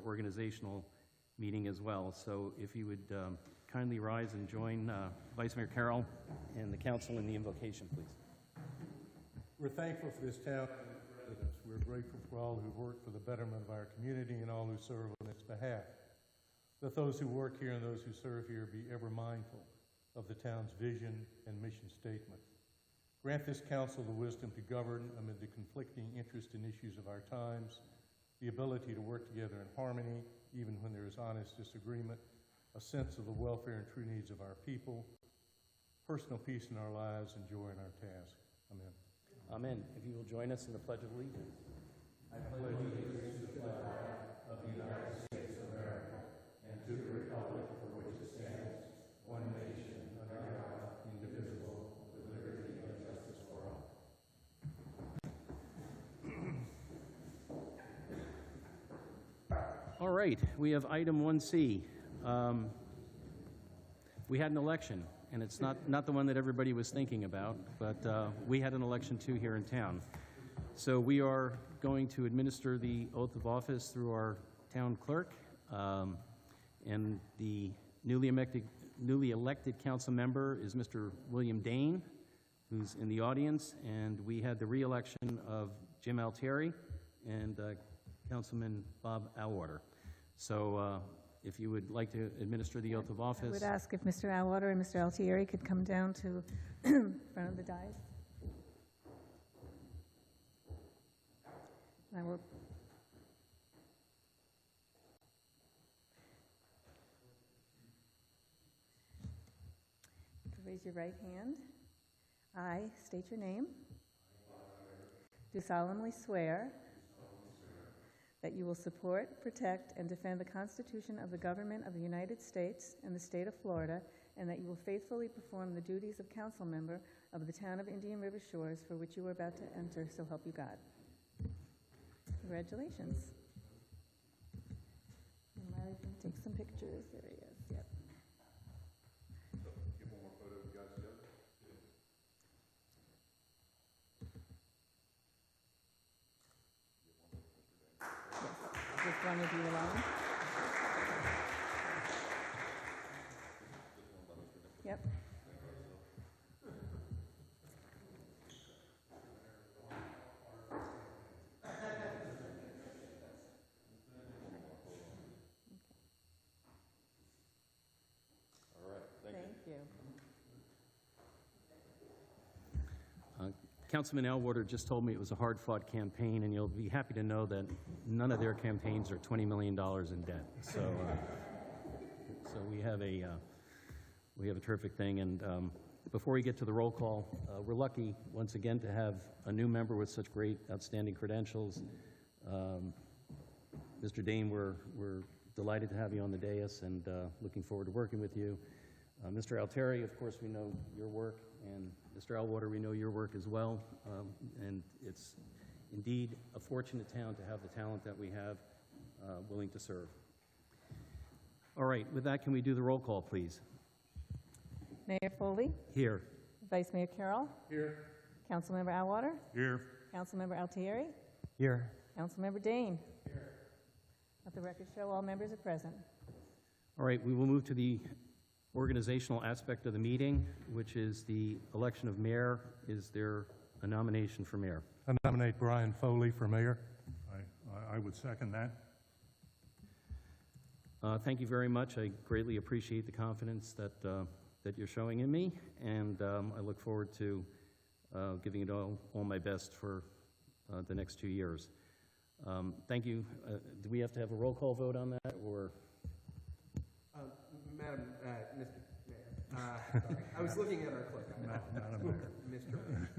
organizational meeting as well. So if you would kindly rise and join Vice Mayor Carroll and the council in the invocation, please. We're thankful for this town and its residents. We're grateful for all who work for the betterment of our community and all who serve on its behalf. Let those who work here and those who serve here be ever mindful of the town's vision and mission statement. Grant this council the wisdom to govern amid the conflicting interests and issues of our times, the ability to work together in harmony, even when there is honest disagreement, a sense of the welfare and true needs of our people, personal peace in our lives, and joy in our task. Amen. Amen. If you will join us in the Pledge of Allegiance. I pledge allegiance to the flag of the United States of America and to the republic for which it stands, one nation, under God, indivisible, with liberty and justice for all. All right, we have item 1C. We had an election, and it's not the one that everybody was thinking about, but we had an election too here in town. So we are going to administer the oath of office through our town clerk, and the newly elected council member is Mr. William Dane, who's in the audience, and we had the re-election of Jim Altieri and Councilman Bob Auwaerter. So if you would like to administer the oath of office. I would ask if Mr. Auwaerter and Mr. Altieri could come down to front of the dais. I will. Raise your right hand. I state your name. Do solemnly swear that you will support, protect, and defend the Constitution of the Government of the United States and the State of Florida, and that you will faithfully perform the duties of council member of the town of Indian River Shores for which you are about to enter, so help you God. Congratulations. And Larry can take some pictures. There he is. Yep. Get one more photo of you guys together. Just one of you alone. Yep. All right, Thank you. Councilman Auwaerter just told me it was a hard-fought campaign, and you'll be happy to know that none of their campaigns are $20 million in debt. So, so we have a terrific thing. And before we get to the roll call, we're lucky once again to have a new member with such great, outstanding credentials. Mr. Dane, we're delighted to have you on the dais, and looking forward to working with you. Mr. Altieri, of course, we know your work, and Mr. Auwaerter, we know your work as well, and it's indeed a fortunate town to have the talent that we have willing to serve. All right, with that, can we do the roll call, please? Mayor Foley? Here. Vice Mayor Carroll? Here. Councilmember Auwaerter? Here. Councilmember Altieri? Here. Councilmember Dane? Here. Let the record show all members are present. All right, we will move to the organizational aspect of the meeting, which is the election of mayor. Is there a nomination for mayor? I nominate Brian Foley for mayor. I would second that. Thank you very much. I greatly appreciate the confidence that you're showing in me, and I look forward to giving it all my best for the next 2 years. Thank you. Do we have to have a roll call vote on that, or? Madam, Mr. Mayor, sorry. I was looking at our clerk. Madam Mayor. Mr. Mayor.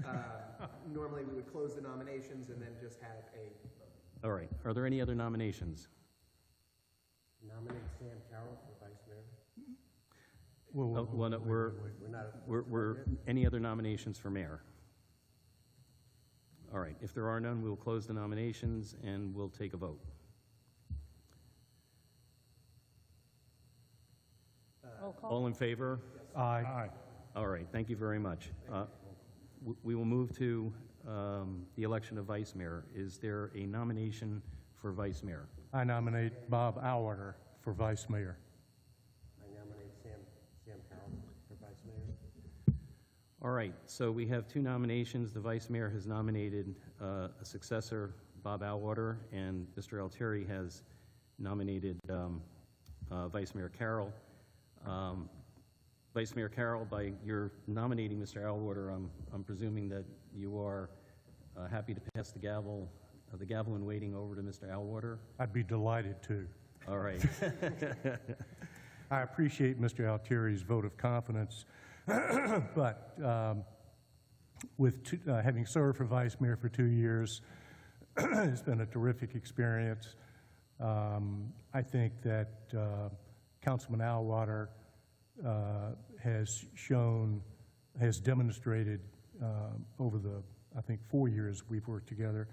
Normally, we would close the nominations and then just have a. All right. Are there any other nominations? Nominate Sam Carroll for vice mayor. Well, no, we're any other nominations for mayor? All right. If there are none, we'll close the nominations and we'll take a vote. Roll call. All in favor? Aye. All right. Thank you very much. We will move to the election of vice mayor. Is there a nomination for vice mayor? I nominate Bob Auerter for vice mayor. I nominate Sam Carroll for vice mayor. All right, so we have two nominations. The vice mayor has nominated a successor, Bob Alwater, and Mr. Altieri has nominated Vice Mayor Carroll. Vice Mayor Carroll, by your nominating Mr. Alwater, I'm presuming that you are happy to pass the gavel in waiting over to Mr. Alwater. I'd be delighted to. All right. I appreciate Mr. Altieri's vote of confidence, but having served for vice mayor for 2 years, it's been a terrific experience. I think that Councilman Alwater has demonstrated over the, I think, 4 years we've worked together,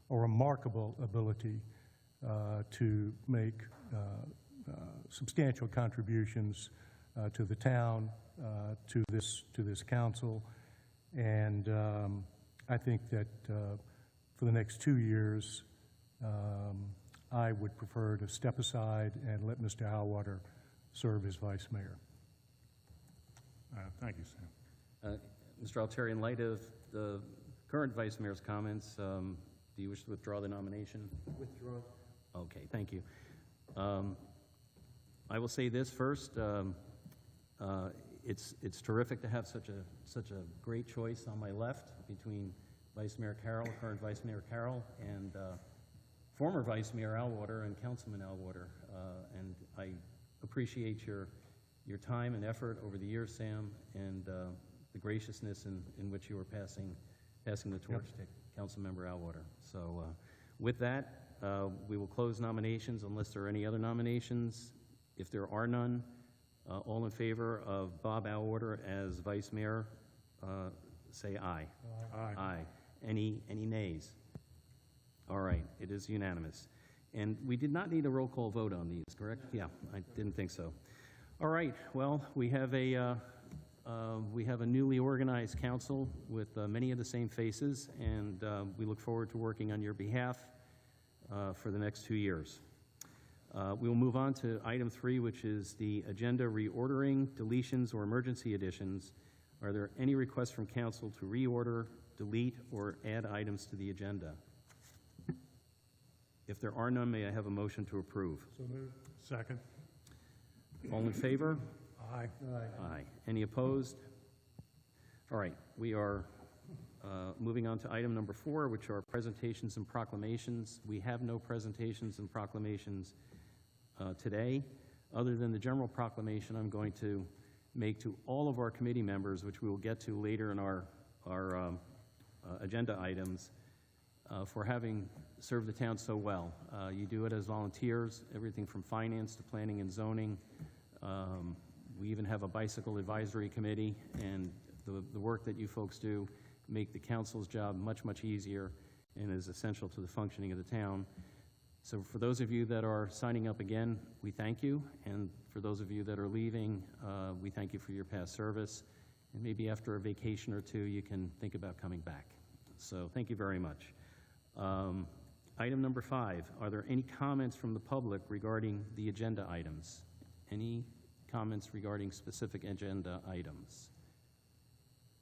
a remarkable ability to make substantial contributions to the town, to this council, and I think that for the next 2 years, I would prefer to step aside and let Mr. Alwater serve as vice mayor. Thank you, Sam. Mr. Altieri, in light of the current vice mayor's comments, do you wish to withdraw the nomination? Withdraw. Okay, thank you. I will say this first. It's terrific to have such a great choice on my left between Vice Mayor Carroll, current Vice Mayor Carroll, and former Vice Mayor Alwater and Councilman Alwater. And I appreciate your time and effort over the years, Sam, and the graciousness in which you were passing the torch to Councilmember Alwater. So with that, we will close nominations unless there are any other nominations. If there are none, all in favor of Bob Alwater as vice mayor, say aye. Aye. Aye. Any nays? All right, it is unanimous. And we did not need a roll call vote on these, correct? Yeah, I didn't think so. All right, well, we have a newly organized council with many of the same faces, and we look forward to working on your behalf for the next 2 years. We will move on to item 3, which is the agenda reordering, deletions, or emergency additions. Are there any requests from council to reorder, delete, or add items to the agenda? If there are none, may I have a motion to approve? So moved. Second. All in favor? Aye. Aye. Any opposed? All right, we are moving on to item number 4, which are presentations and proclamations. We have no presentations and proclamations today, other than the general proclamation I'm going to make to all of our committee members, which we will get to later in our agenda items, for having served the town so well. You do it as volunteers, everything from finance to planning and zoning. We even have a bicycle advisory committee, and the work that you folks do make the council's job much, much easier and is essential to the functioning of the town. So for those of you that are signing up again, we thank you. And for those of you that are leaving, we thank you for your past service. And maybe after a vacation or two, you can think about coming back. So thank you very much. Item number 5, are there any comments from the public regarding the agenda items? Any comments regarding specific agenda items?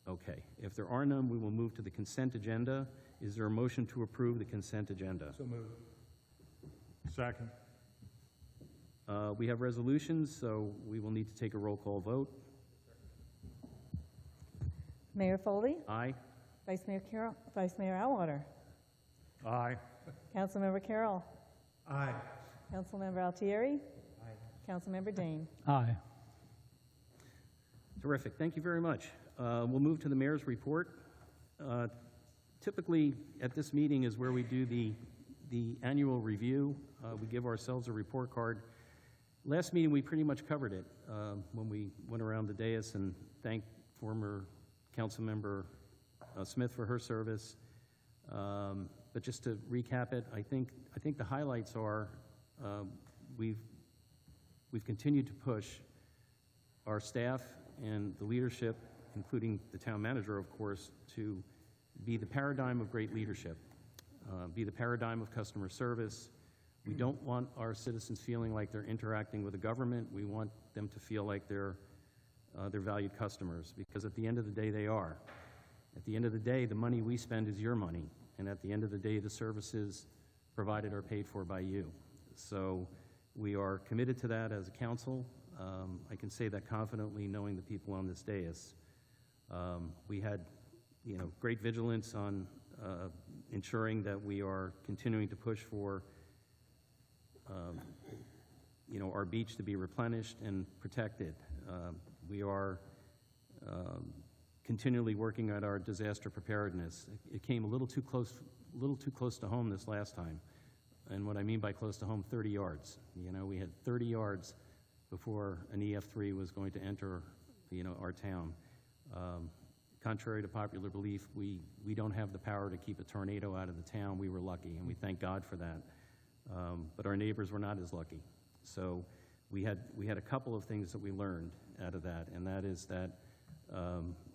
Okay, if there are none, we will move to the consent agenda. Is there a motion to approve the consent agenda? So moved. Second. We have resolutions, so we will need to take a roll call vote. Mayor Foley? Aye. Vice Mayor Carroll? Vice Mayor Alwater? Aye. Councilmember Carroll? Aye. Councilmember Altieri? Aye. Councilmember Dane? Aye. Terrific, thank you very much. We'll move to the mayor's report. Typically, at this meeting is where we do the annual review. We give ourselves a report card. Last meeting, we pretty much covered it when we went around the dais and thanked former Councilmember Smith for her service. But just to recap it, I think the highlights are we've continued to push our staff and the leadership, including the town manager, of course, to be the paradigm of great leadership, be the paradigm of customer service. We don't want our citizens feeling like they're interacting with the government. We want them to feel like they're valued customers, because at the end of the day, they are. At the end of the day, the money we spend is your money, and at the end of the day, the services provided are paid for by you. So we are committed to that as a council. I can say that confidently, knowing the people on this dais. We had, great vigilance on ensuring that we are continuing to push for, our beach to be replenished and protected. We are continually working at our disaster preparedness. It came a little too close to home this last time. And what I mean by close to home, 30 yards. We had 30 yards before an EF3 was going to enter, our town. Contrary to popular belief, we don't have the power to keep a tornado out of the town. We were lucky, and we thank God for that. But our neighbors were not as lucky. So we had a couple of things that we learned out of that, and that is that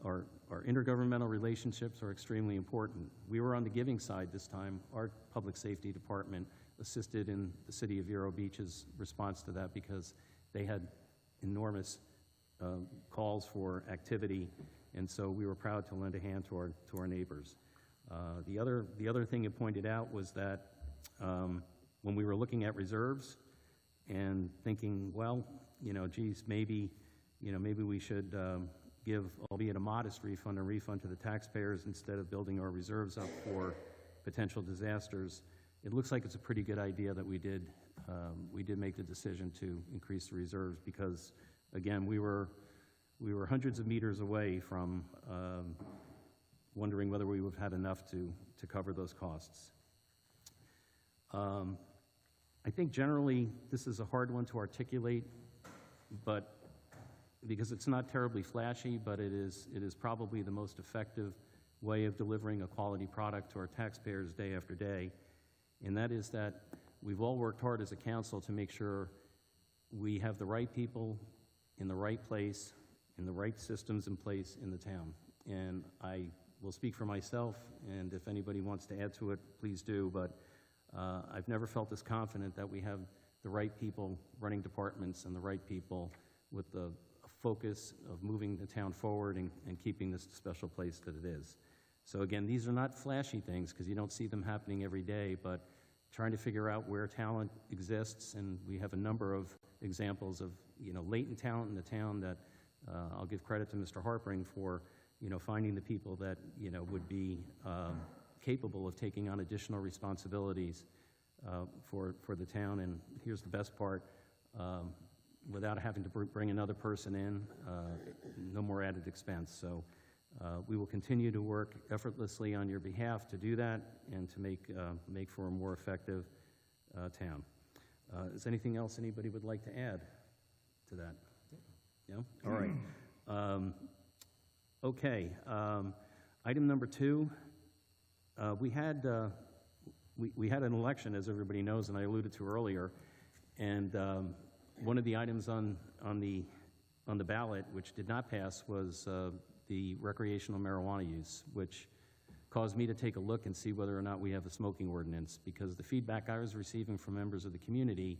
our intergovernmental relationships are extremely important. We were on the giving side this time. Our public safety department assisted in the city of Vero Beach's response to that because they had enormous calls for activity, and so we were proud to lend a hand to our neighbors. The other thing it pointed out was that when we were looking at reserves and thinking, well, maybe we should give, albeit a modest refund, a refund to the taxpayers instead of building our reserves up for potential disasters. It looks like it's a pretty good idea that we did make the decision to increase the reserves because, again, we were hundreds of meters away from wondering whether we would have had enough to cover those costs. I think generally this is a hard one to articulate, but because it's not terribly flashy, but it is probably the most effective way of delivering a quality product to our taxpayers day after day. And that is that we've all worked hard as a council to make sure we have the right people in the right place, and the right systems in place in the town. And I will speak for myself, and if anybody wants to add to it, please do, but I've never felt as confident that we have the right people running departments and the right people with the focus of moving the town forward and keeping this the special place that it is. So again, these are not flashy things because you don't see them happening every day, but trying to figure out where talent exists, and we have a number of examples of latent talent in the town that I'll give credit to Mr. Harpering for finding the people that would be capable of taking on additional responsibilities for the town. And here's the best part, without having to bring another person in, no more added expense. So we will continue to work effortlessly on your behalf to do that and to make for a more effective town. Is anything else anybody would like to add to that? Yeah? All right. Okay. Item number 2, we had an election, as everybody knows, and I alluded to earlier, and one of the items on the ballot which did not pass was the recreational marijuana use, which caused me to take a look and see whether or not we have a smoking ordinance, because the feedback I was receiving from members of the community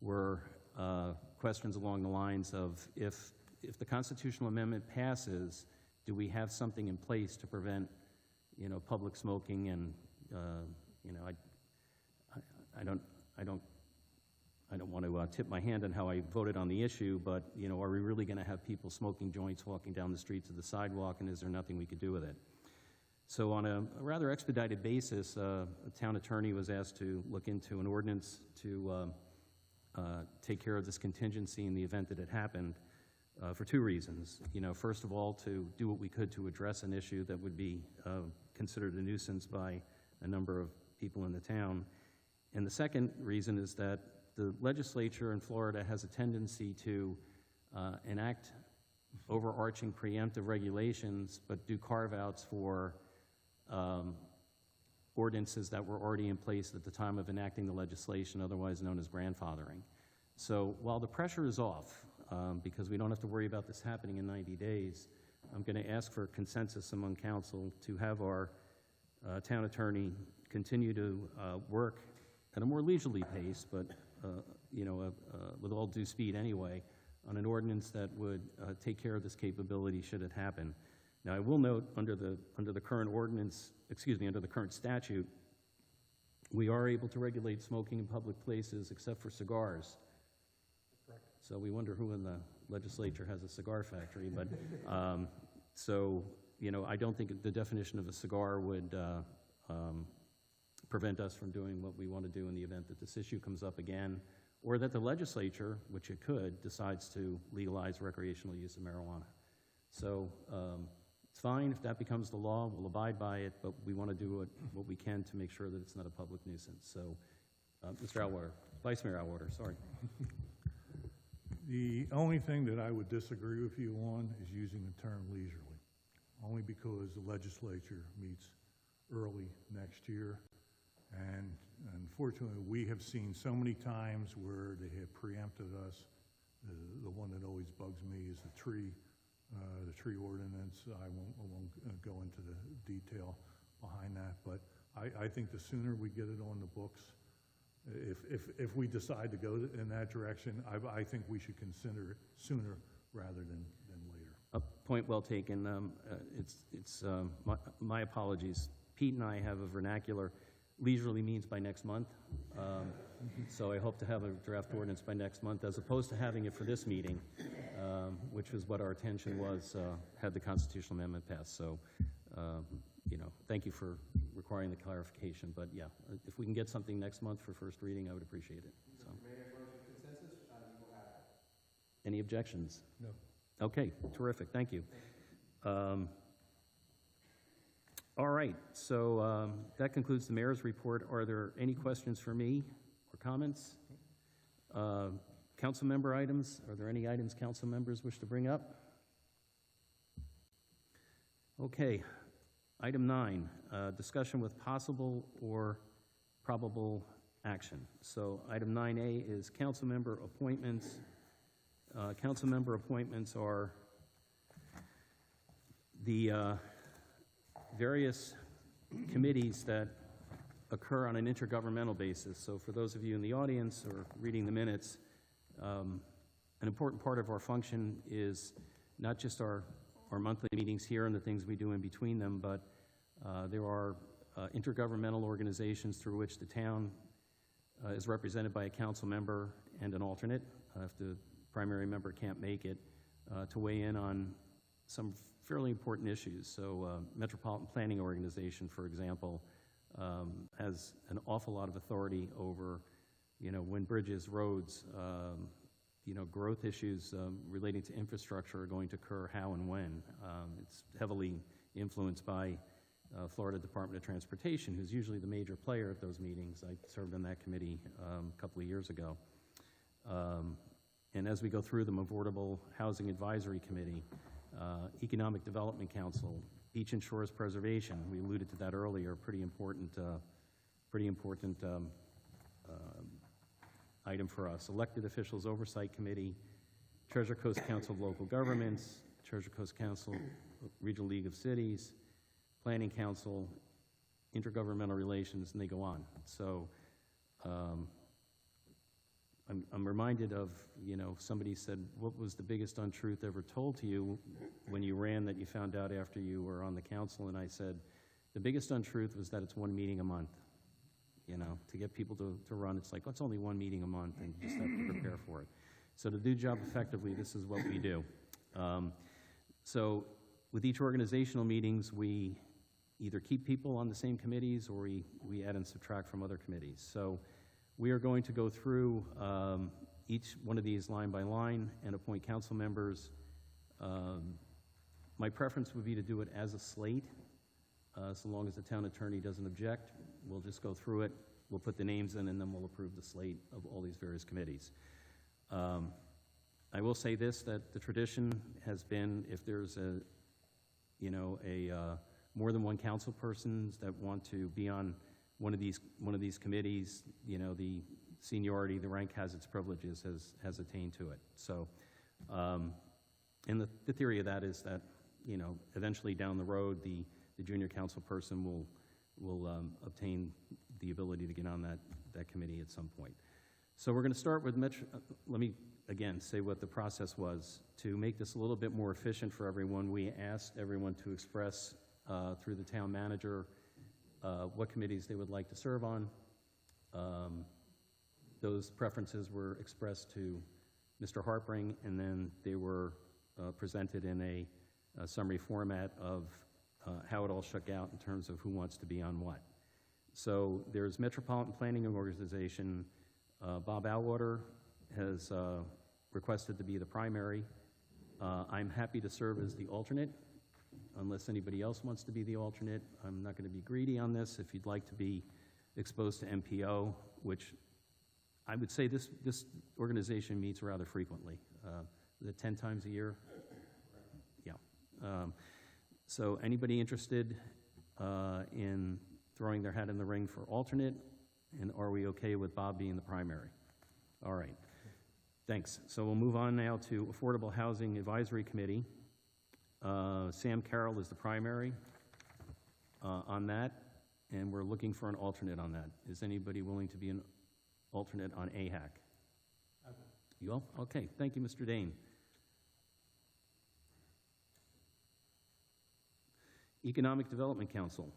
were questions along the lines of, if the constitutional amendment passes, do we have something in place to prevent, public smoking? And I don't want to tip my hand on how I voted on the issue, but are we really going to have people smoking joints walking down the streets of the sidewalk, and is there nothing we could do with it? So on a rather expedited basis, a town attorney was asked to look into an ordinance to take care of this contingency in the event that it happened, for 2 reasons. First of all, to do what we could to address an issue that would be considered a nuisance by a number of people in the town. And the second reason is that the legislature in Florida has a tendency to enact overarching preemptive regulations, but do carve-outs for ordinances that were already in place at the time of enacting the legislation, otherwise known as grandfathering. So while the pressure is off, because we don't have to worry about this happening in 90 days, I'm going to ask for consensus among council to have our town attorney continue to work at a more leisurely pace, but, with all due speed anyway, on an ordinance that would take care of this capability should it happen. Now, I will note, under the current ordinance, under the current statute, we are able to regulate smoking in public places except for cigars. So we wonder who in the legislature has a cigar factory, but, I don't think the definition of a cigar would prevent us from doing what we want to do in the event that this issue comes up again, or that the legislature, which it could, decides to legalize recreational use of marijuana. So it's fine if that becomes the law, we'll abide by it, but we want to do what we can to make sure that it's not a public nuisance. So, Mr. Atwater, Vice Mayor Atwater, sorry. The only thing that I would disagree with you on is using the term leisurely, only because the legislature meets early next year. And unfortunately, we have seen so many times where they have preempted us. The one that always bugs me is the tree ordinance. I won't go into the detail behind that, but I think the sooner we get it on the books, if we decide to go in that direction, I think we should consider it sooner rather than later. A point well taken. My apologies. Pete and I have a vernacular. Leisurely means by next month. So I hope to have a draft ordinance by next month, as opposed to having it for this meeting, which was what our intention was, had the constitutional amendment passed. So, thank you for requiring the clarification. But yeah, if we can get something next month for first reading, I would appreciate it. So. Any objections? No. Okay, terrific. Thank you. All right, so that concludes the mayor's report. Are there any questions for me or comments? Council member items? Are there any items council members wish to bring up? Okay, item 9, discussion with possible or probable action. So item 9A is council member appointments. Council member appointments are the various committees that occur on an intergovernmental basis. So for those of you in the audience or reading the minutes, an important part of our function is not just our monthly meetings here and the things we do in between them, but there are intergovernmental organizations through which the town is represented by a council member and an alternate, if the primary member can't make it, to weigh in on some fairly important issues. So Metropolitan Planning Organization, for example, has an awful lot of authority over, when bridges, roads, growth issues relating to infrastructure are going to occur, how and when. It's heavily influenced by Florida Department of Transportation, who's usually the major player at those meetings. I served on that committee a couple of years ago. And as we go through them, Affordable Housing Advisory Committee, Economic Development Council, Beach and Shores Preservation, we alluded to that earlier, pretty important item for us. Elected Officials Oversight Committee, Treasure Coast Council of Local Governments, Treasure Coast Council, Regional League of Cities, Planning Council, Intergovernmental Relations, and they go on. So I'm reminded of, somebody said, what was the biggest untruth ever told to you when you ran that you found out after you were on the council? And I said, the biggest untruth was that it's one meeting a month. To get people to run, it's like, it's only one meeting a month, and you just have to prepare for it. So to do the job effectively, this is what we do. So with each organizational meetings, we either keep people on the same committees or we add and subtract from other committees. So we are going to go through each one of these line by line and appoint council members. My preference would be to do it as a slate, so long as the town attorney doesn't object. We'll just go through it, we'll put the names in, and then we'll approve the slate of all these various committees. I will say this, that the tradition has been, if there's more than one council persons that want to be on one of these committees, the seniority, the rank has its privileges, has attained to it. So, and the theory of that is that, eventually down the road, the junior council person will obtain the ability to get on that committee at some point. So we're going to start with let me again say what the process was. To make this a little bit more efficient for everyone, we asked everyone to express through the town manager what committees they would like to serve on. Those preferences were expressed to Mr. Harpring, and then they were presented in a summary format of how it all shook out in terms of who wants to be on what. So there's Metropolitan Planning Organization. Bob Alwater has requested to be the primary. I'm happy to serve as the alternate, unless anybody else wants to be the alternate. I'm not going to be greedy on this. If you'd like to be exposed to MPO, which I would say this organization meets rather frequently, 10 times a year. Yeah. So anybody interested in throwing their hat in the ring for alternate, and are we okay with Bob being the primary? All right. Thanks. So we'll move on now to Affordable Housing Advisory Committee. Sam Carroll is the primary on that, and we're looking for an alternate on that. Is anybody willing to be an alternate on AHAC? You will? Okay. Thank you, Mr. Dane. Economic Development Council.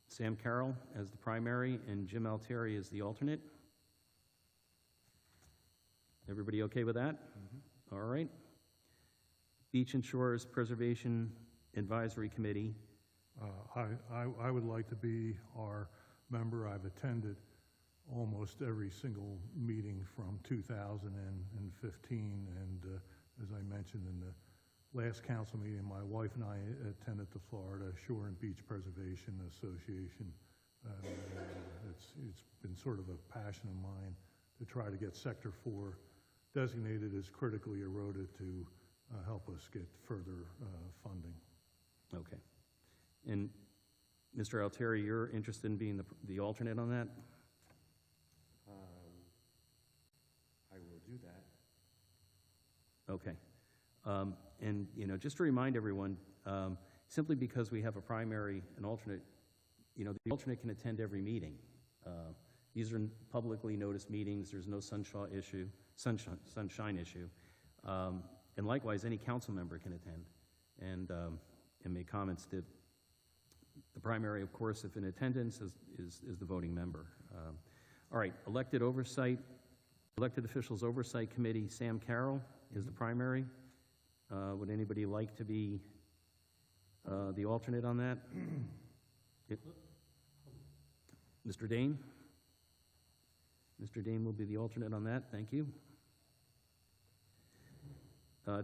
Sam Carroll as the primary and Jim Altieri as the alternate. Everybody okay with that? Mm-hmm. All right. Beach and Shores Preservation Advisory Committee. I would like to be our member. I've attended almost every single meeting from 2015, and as I mentioned in the last council meeting, my wife and I attended the Florida Shore and Beach Preservation Association. It's been sort of a passion of mine to try to get Sector 4 designated as critically eroded to help us get further funding. Okay. And Mr. Altieri, you're interested in being the alternate on that? I will do that. Okay. And, just to remind everyone, simply because we have a primary and alternate, the alternate can attend every meeting. These are publicly noticed meetings. There's no sunshine issue. And likewise, any council member can attend and make comments. The primary, of course, if in attendance, is the voting member. All right, Elected Officials Oversight Committee, Sam Carroll is the primary. Would anybody like to be the alternate on that? Mr. Dane? Mr. Dane will be the alternate on that. Thank you.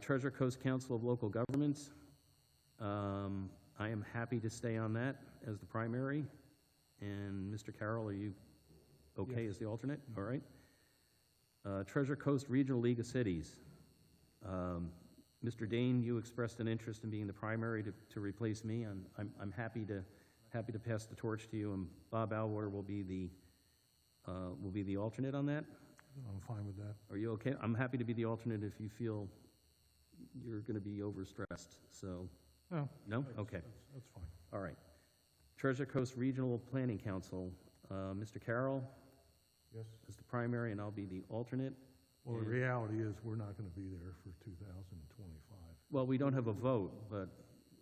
Treasure Coast Council of Local Governments. I am happy to stay on that as the primary. And Mr. Carroll, are you okay as the alternate? All right. Treasure Coast Regional League of Cities. Mr. Dane, you expressed an interest in being the primary to replace me. I'm happy to pass the torch to you, and Bob Alwater will be the alternate on that. I'm fine with that. Are you okay? I'm happy to be the alternate if you feel you're going to be overstressed. So, no? Okay. That's fine. All right. Treasure Coast Regional Planning Council, Mr. Carroll Yes. is the primary, and I'll be the alternate. Well, the reality is we're not going to be there for 2025. Well, we don't have a vote, but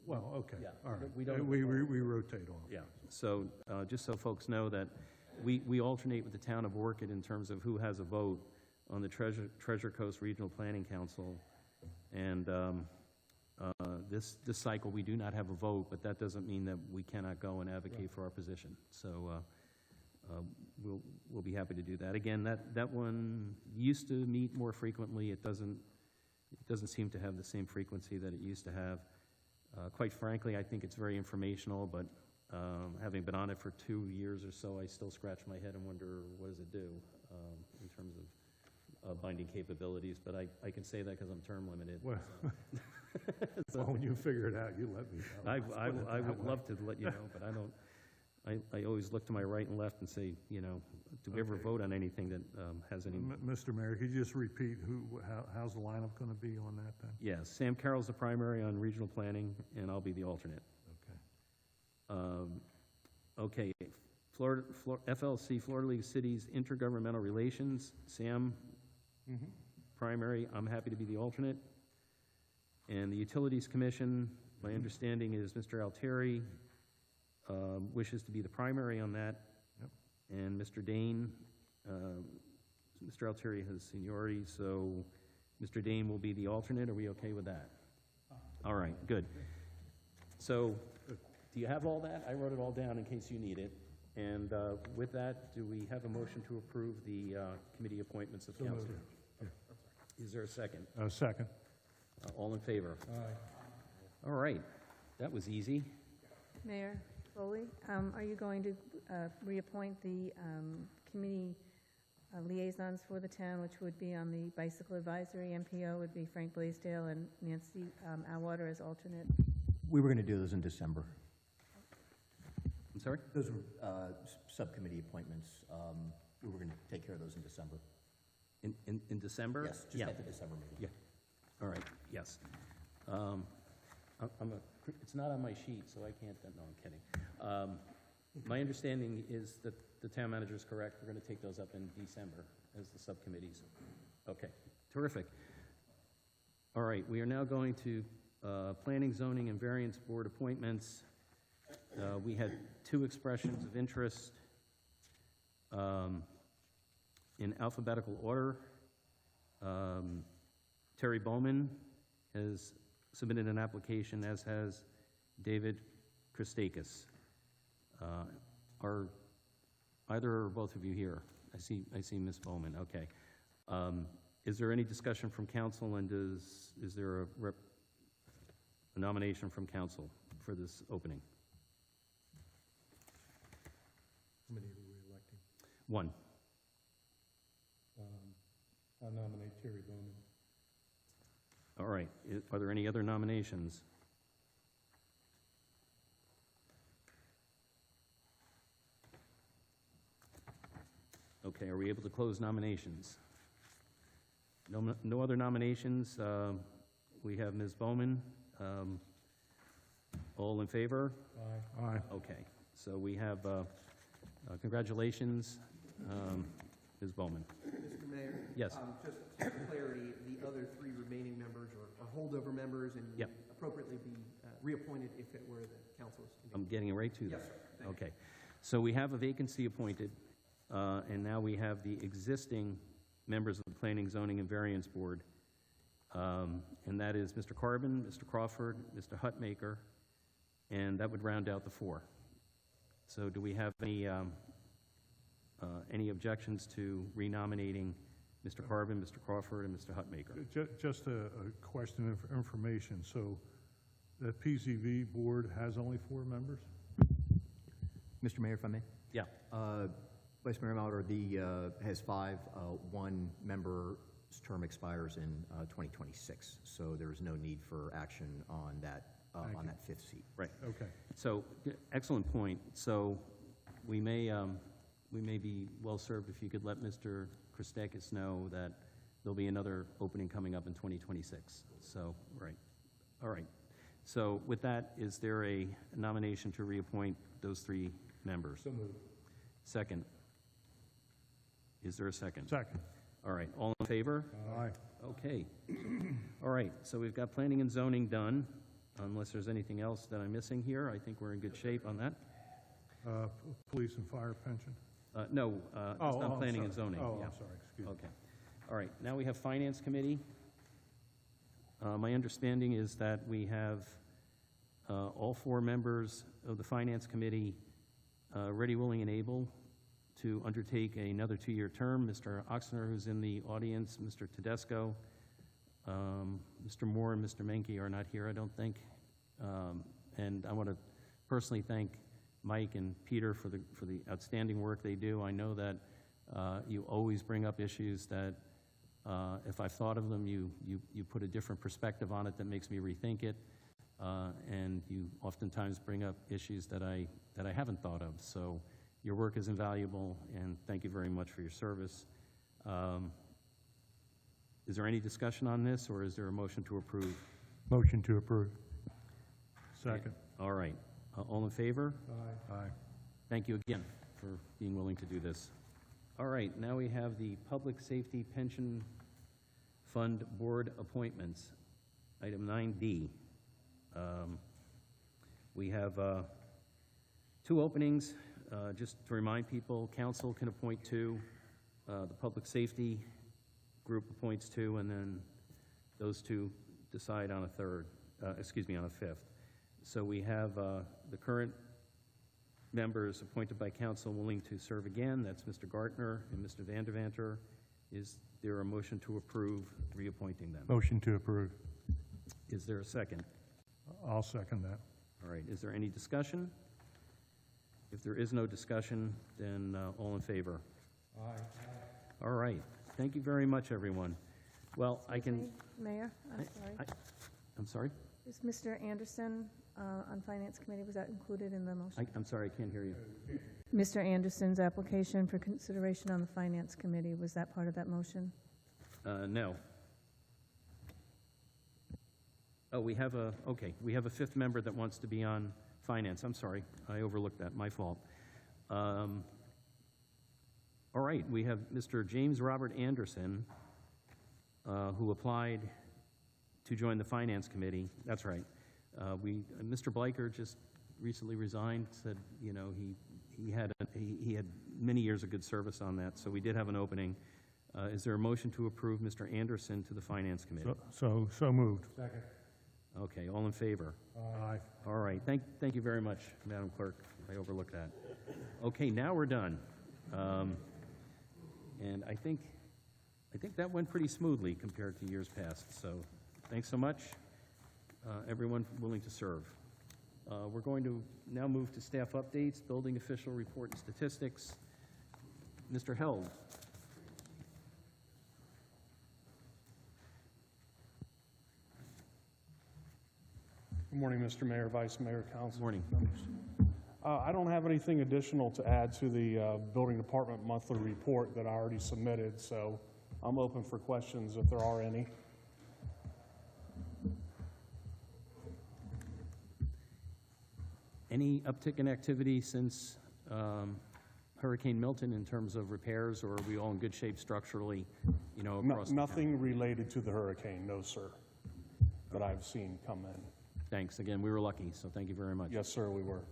Well, okay. Yeah, All right. we don't- We rotate off. yeah. So just so folks know that we alternate with the town of Orchid in terms of who has a vote on the Treasure Coast Regional Planning Council. And this cycle, we do not have a vote, but that doesn't mean that we cannot go and advocate for our position. So we'll be happy to do that. Again, that one used to meet more frequently. It doesn't seem to have the same frequency that it used to have. Quite frankly, I think it's very informational, but having been on it for 2 years or so, I still scratch my head and wonder, what does it do in terms of binding capabilities? But I can say that because I'm term limited. Well, well, when you figure it out, you let me know. I would love to let you know, but I don't. I always look to my right and left and say, do we ever Okay. vote on anything that has any? Mr. Mayor, could you just repeat how's the lineup going to be on that then? Yeah, Sam Carroll's the primary on regional planning, and I'll be the alternate. Okay. Okay, FLC, Florida League of Cities Intergovernmental Relations, Sam, primary, I'm happy to be the alternate. And the Utilities Commission, my understanding is Mr. Altieri wishes to be the primary on that. Yep. And Mr. Dane, Mr. Altieri has seniority, so Mr. Dane will be the alternate. Are we okay with that? All right, good. So, do you have all that? I wrote it all down in case you need it. And with that, do we have a motion to approve the committee appointments of So council? moved. Is there a second? Second. All in favor? Aye. All right, that was easy. Mayor Foley, are you going to reappoint the committee liaisons for the town, which would be on the Bicycle Advisory? MPO would be Frank Blaisdell and Nancy Atwater as alternate. We were going to do those in December. I'm sorry? Those were subcommittee appointments. We were going to take care of those in December. In December? Yes, just Yeah. at the December meeting. Yeah. All right, yes. It's not on my sheet, so I can't, no, I'm kidding. My understanding is that the town manager is correct. We're going to take those up in December as the subcommittees. Okay, terrific. All right, we are now going to Planning, Zoning, and Variance Board appointments. We had 2 expressions of interest in alphabetical order. Terry Bowman has submitted an application, as has David Christakis. Are either or both of you here? I see Ms. Bowman, okay. Is there any discussion from council, and is there a nomination from council for this opening? How many are we electing? 1. I nominate Terry Bowman. All right. Are there any other nominations? Okay, are we able to close nominations? No other nominations. We have Ms. Bowman. All in favor? Aye. Aye. Okay, so we have, congratulations, Ms. Bowman. Mr. Mayor? Yes. Just for clarity, the other 3 remaining members are holdover members and Yep. would appropriately be reappointed if it were the council's. I'm getting right to that. Yes, sir. Thank you. Okay, so we have a vacancy appointed, and now we have the existing members of the Planning, Zoning, and Variance Board, and that is Mr. Carbon, Mr. Crawford, Mr. Hutmaker, and that would round out the 4. So do we have any objections to renominating Mr. Carbon, Mr. Crawford, and Mr. Hutmaker? Just a question of information. So the PZV board has only 4 members? Mr. Mayor, if I may? Yeah. Vice Mayor Mauer, has 5. 1 member's term expires in 2026, so there's no need for action on that Thank you. 5th seat. Right. Okay. So, excellent point. So we may be well-served if you could let Mr. Christakis know that there'll be another opening coming up in 2026. So, right. All right. So with that, is there a nomination to reappoint those 3 members? So moved. Second. Is there a second? Second. All right. All in favor? Aye. Okay. All right. So we've got planning and zoning done. Unless there's anything else that I'm missing here, I think we're in good shape on that. Police and fire pension? No, it's I'm not planning sorry. and zoning. Oh, Yeah. I'm sorry, excuse me. Okay. All right, now we have Finance Committee. My understanding is that we have all 4 members of the Finance Committee ready, willing, and able to undertake another 2-year term. Mr. Oxner, who's in the audience, Mr. Tedesco, Mr. Moore, and Mr. Menke are not here, I don't think. And I want to personally thank Mike and Peter for the outstanding work they do. I know that you always bring up issues that, if I've thought of them, you put a different perspective on it that makes me rethink it, and you oftentimes bring up issues that I haven't thought of. So your work is invaluable, and thank you very much for your service. Is there any discussion on this, or is there a motion to approve? Motion to approve. Second. All right. All in favor? Aye. Aye. Thank you again. for being willing to do this. All right, now we have the Public Safety Pension Fund Board appointments. Item 9D. We have 2 openings. Just to remind people, council can appoint 2. The Public Safety Group appoints 2, and then those 2 decide on a third, on a 5th. So we have the current members appointed by council willing to serve again. That's Mr. Gartner and Mr. Vandervanter. Is there a motion to approve reappointing them? Motion to approve. Is there a second? I'll second that. All right, is there any discussion? If there is no discussion, then all in favor? Aye. All right, thank you very much, everyone. Well, I can, Mayor, I'm sorry. I'm sorry? Is Mr. Anderson on Finance Committee, was that included in the motion? I'm sorry, I can't hear you. Mr. Anderson's application for consideration on the Finance Committee, was that part of that motion? No. Oh, we have a 5th member that wants to be on Finance. I'm sorry, I overlooked that, my fault. All right, we have Mr. James Robert Anderson, who applied to join the Finance Committee. That's right. Mr. Bleicher just recently resigned, said, you know, he had many years of good service on that, so we did have an opening. Is there a motion to approve Mr. Anderson to the Finance Committee? So moved. Second. Okay, all in favor? Aye. All right, thank you very much, Madam Clerk. I overlooked that. Okay, now we're done. And I think that went pretty smoothly compared to years past, so thanks so much, everyone willing to serve. We're going to now move to staff updates, building official report and statistics. Mr. Held. Good morning, Mr. Mayor, Vice Mayor, Council Morning. members. I don't have anything additional to add to the Building Department monthly report that I already submitted, so I'm open for questions if there are any. Any uptick in activity since Hurricane Milton in terms of repairs, or are we all in good shape structurally, you know, across the town? Nothing related to the hurricane, no, sir, that I've seen come in. Thanks. Again, we were lucky, so thank you very much. Yes, sir, we were.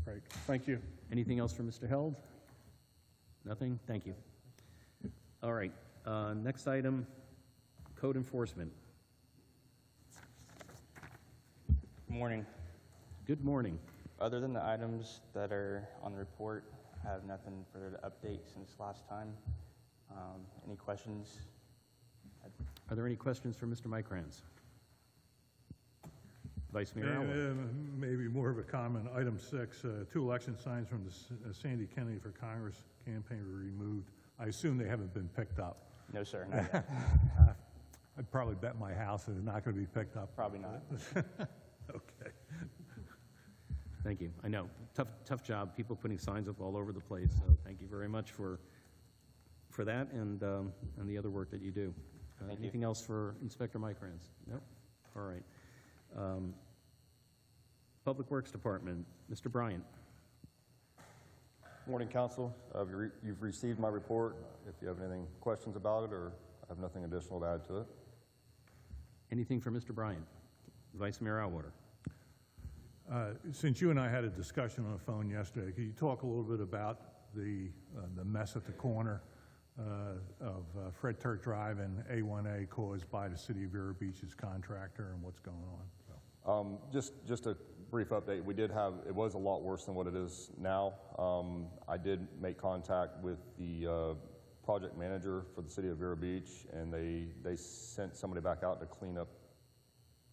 Great. Thank you. Anything else for Mr. Held? Nothing? Thank you. All right. Next item, code enforcement. Morning. Good morning. Other than the items that are on the report, I have nothing further to update since last time. Any questions? Are there any questions for Mr. Micrans? Vice Mayor Alward. Maybe more of a comment. Item 6, 2 election signs from the Sandy Kennedy for Congress campaign were removed. I assume they haven't been picked up. No, sir, not yet. I'd probably bet my house that it's not going to be picked up. Probably not. Okay. Thank you. I know, tough job, people putting signs up all over the place, so thank you very much for that and the other work that you do. Thank you. Anything else for Inspector Micrans? Nope? All right. Public Works Department, Mr. Bryant. Morning, Council. You've received my report. If you have any questions about it, or I have nothing additional to add to it. Anything for Mr. Bryant? Vice Mayor Alwater. Since you and I had a discussion on the phone yesterday, could you talk a little bit about the mess at the corner of Fred Turk Drive and A1A caused by the City of Vero Beach's contractor and what's going on? Just a brief update. It was a lot worse than what it is now. I did make contact with the project manager for the City of Vero Beach, and they sent somebody back out to clean up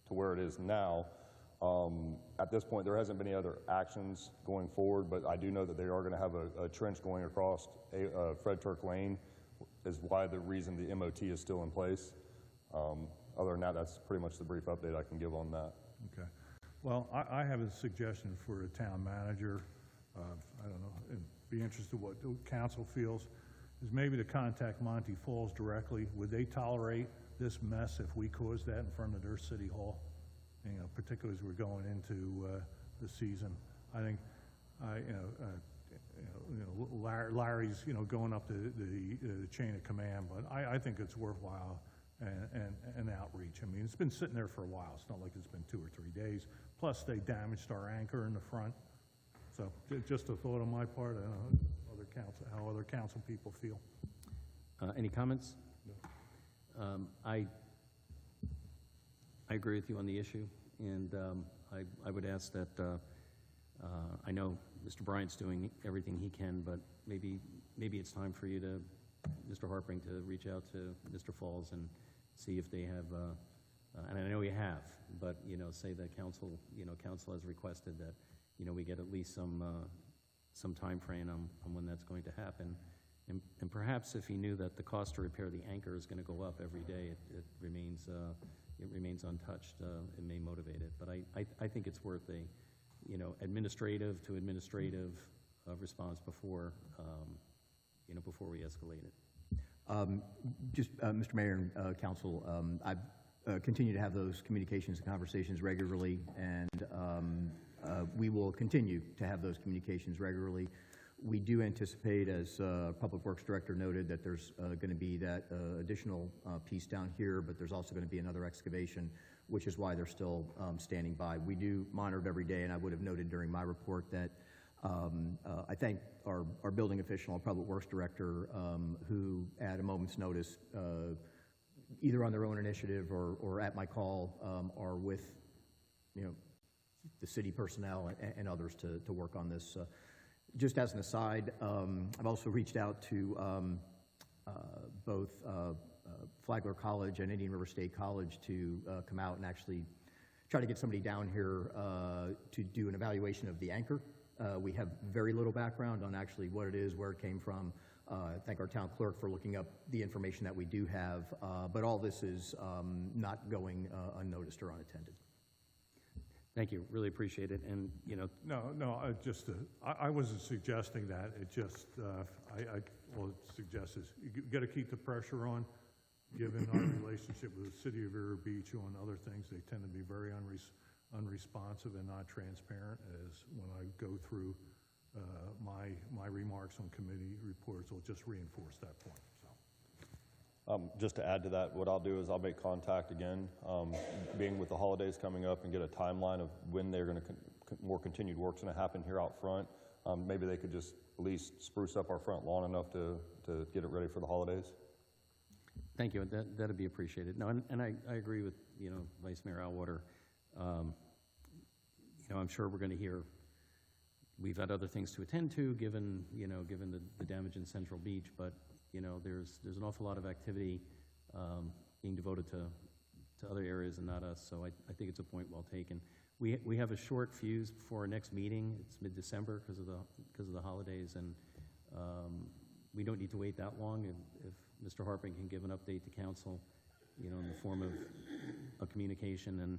to where it is now. At this point, there hasn't been any other actions going forward, but I do know that they are going to have a trench going across Fred Turk Lane, is why the reason the MOT is still in place. Other than that, that's pretty much the brief update I can give on that. Okay. Well, I have a suggestion for a town manager. I don't know, it'd be interested what the council feels, is maybe to contact Monty Falls directly. Would they tolerate this mess if we caused that in front of their city hall? You know, particularly as we're going into the season. I think, Larry's, going up the chain of command, but I think it's worthwhile and outreach. I mean, it's been sitting there for a while. It's not like it's been 2 or 3 days. Plus, they damaged our anchor in the front. So just a thought on my part. I don't know how other council people feel. Any comments? I agree with you on the issue, and I would ask that, I know Mr. Bryant's doing everything he can, but maybe it's time for you to, Mr. Harpring, to reach out to Mr. Falls and see if they have, and I know you have, but, say that council has requested that, we get at least some time frame on when that's going to happen. And perhaps if he knew that the cost to repair the anchor is going to go up every day, it remains untouched, it may motivate it. But I think it's worth a, administrative to administrative response before we escalate it. Mr. Mayor and Council, I've continued to have those communications and conversations regularly, and we will continue to have those communications regularly. We do anticipate, as Public Works Director noted, that there's going to be that additional piece down here, but there's also going to be another excavation, which is why they're still standing by. We do monitor it every day, and I would have noted during my report that I thank our building official, our Public Works Director, who at a moment's notice, either on their own initiative or at my call, are with the city personnel and others to work on this. Just as an aside, I've also reached out to both Flagler College and Indian River State College to come out and actually try to get somebody down here to do an evaluation of the anchor. We have very little background on actually what it is, where it came from. I thank our town clerk for looking up the information that we do have, but all this is not going unnoticed or unattended. Thank you, really appreciate it, and, No, I wasn't suggesting that. It just, all it suggests is you got to keep the pressure on. Given our relationship with the city of Vero Beach on other things, they tend to be very unresponsive and not transparent, as when I go through my remarks on committee reports, will just reinforce that point. Just to add to that, what I'll do is I'll make contact again, being with the holidays coming up, and get a timeline of when they're going to, more continued work's going to happen here out front. Maybe they could just at least spruce up our front lawn enough to get it ready for the holidays. Thank you, that'd be appreciated. No, and I agree with, Vice Mayor Alwater. I'm sure we're going to hear, we've had other things to attend to, given the damage in Central Beach, but there's an awful lot of activity being devoted to other areas and not us, so I think it's a point well taken. We have a short fuse before our next meeting. It's mid-December because of the holidays, and we don't need to wait that long. If Mr. Harping can give an update to council, in the form of a communication, and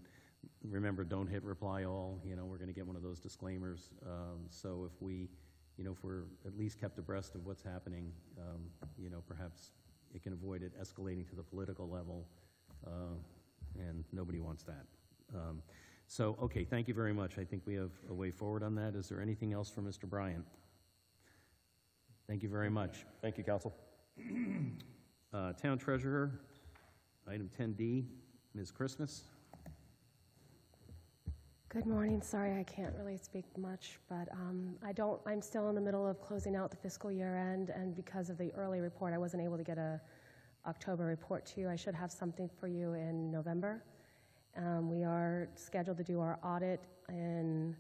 remember, don't hit reply all. We're going to get one of those disclaimers. So if we're at least kept abreast of what's happening, perhaps it can avoid it escalating to the political level, and nobody wants that. So, okay, thank you very much. I think we have a way forward on that. Is there anything else from Mr. Bryant? Thank you very much. Thank you, Council. Town Treasurer, item 10D, Ms. Christmas. Good morning. Sorry I can't really speak much, but I'm still in the middle of closing out the fiscal year end, and because of the early report, I wasn't able to get a October report to you. I should have something for you in November. We are scheduled to do our audit in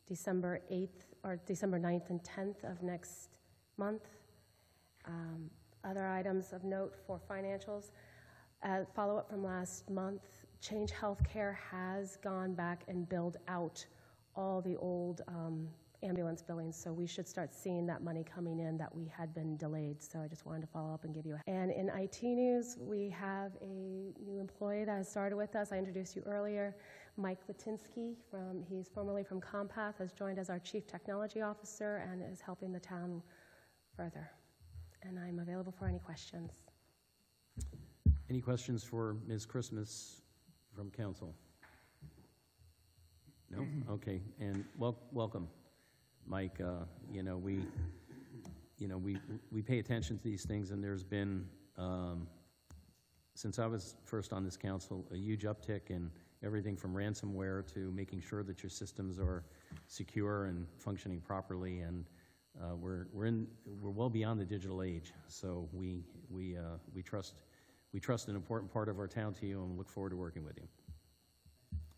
December 8th or December 9th and 10th of next month. Other items of note for financials, follow-up from last month, Change Healthcare has gone back and billed out all the old ambulance billings, so we should start seeing that money coming in that we had been delayed. So I just wanted to follow up and give you And in IT news, we have a new employee that has started with us. I introduced you earlier. Mike Latinsky, he's formerly from Compath, has joined as our Chief Technology Officer and is helping the town further. And I'm available for any questions. Any questions for Ms. Christmas from council? No? Okay, and welcome, Mike. you know, we pay attention to these things, and there's been, since I was first on this council, a huge uptick in everything from ransomware to making sure that your systems are secure and functioning properly, and we're well beyond the digital age. So we trust an important part of our town to you, and look forward to working with you.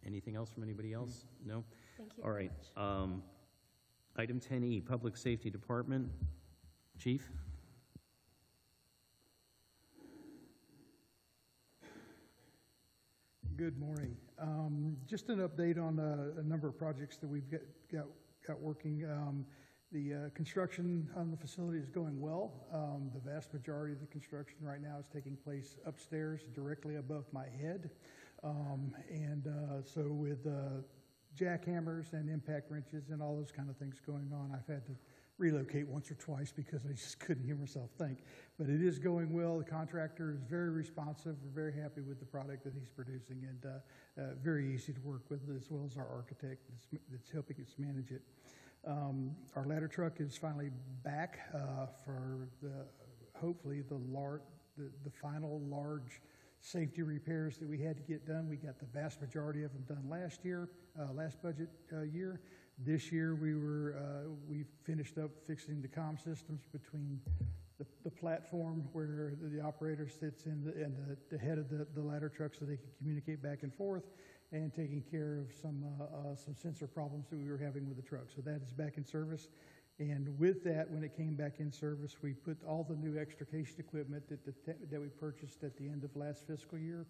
Anything else from anybody else? No? Thank you All very right. much. Item 10E, Public Safety Department. Chief? Good morning. Just an update on a number of projects that we've got working. The construction on the facility is going well. The vast majority of the construction right now is taking place upstairs, directly above my head. So with jackhammers and impact wrenches and all those kind of things going on, I've had to relocate once or twice because I just couldn't hear myself think. But it is going well. The contractor is very responsive. We're very happy with the product that he's producing, and very easy to work with, as well as our architect that's helping us manage it. Our ladder truck is finally back for hopefully the final large safety repairs that we had to get done. We got the vast majority of them done last budget year. This year we finished up fixing the comm systems between the platform where the operator sits and the head of the ladder truck, so they can communicate back and forth, and taking care of some sensor problems that we were having with the truck. So that is back in service. And with that, when it came back in service, we put all the new extrication equipment that we purchased at the end of last fiscal year.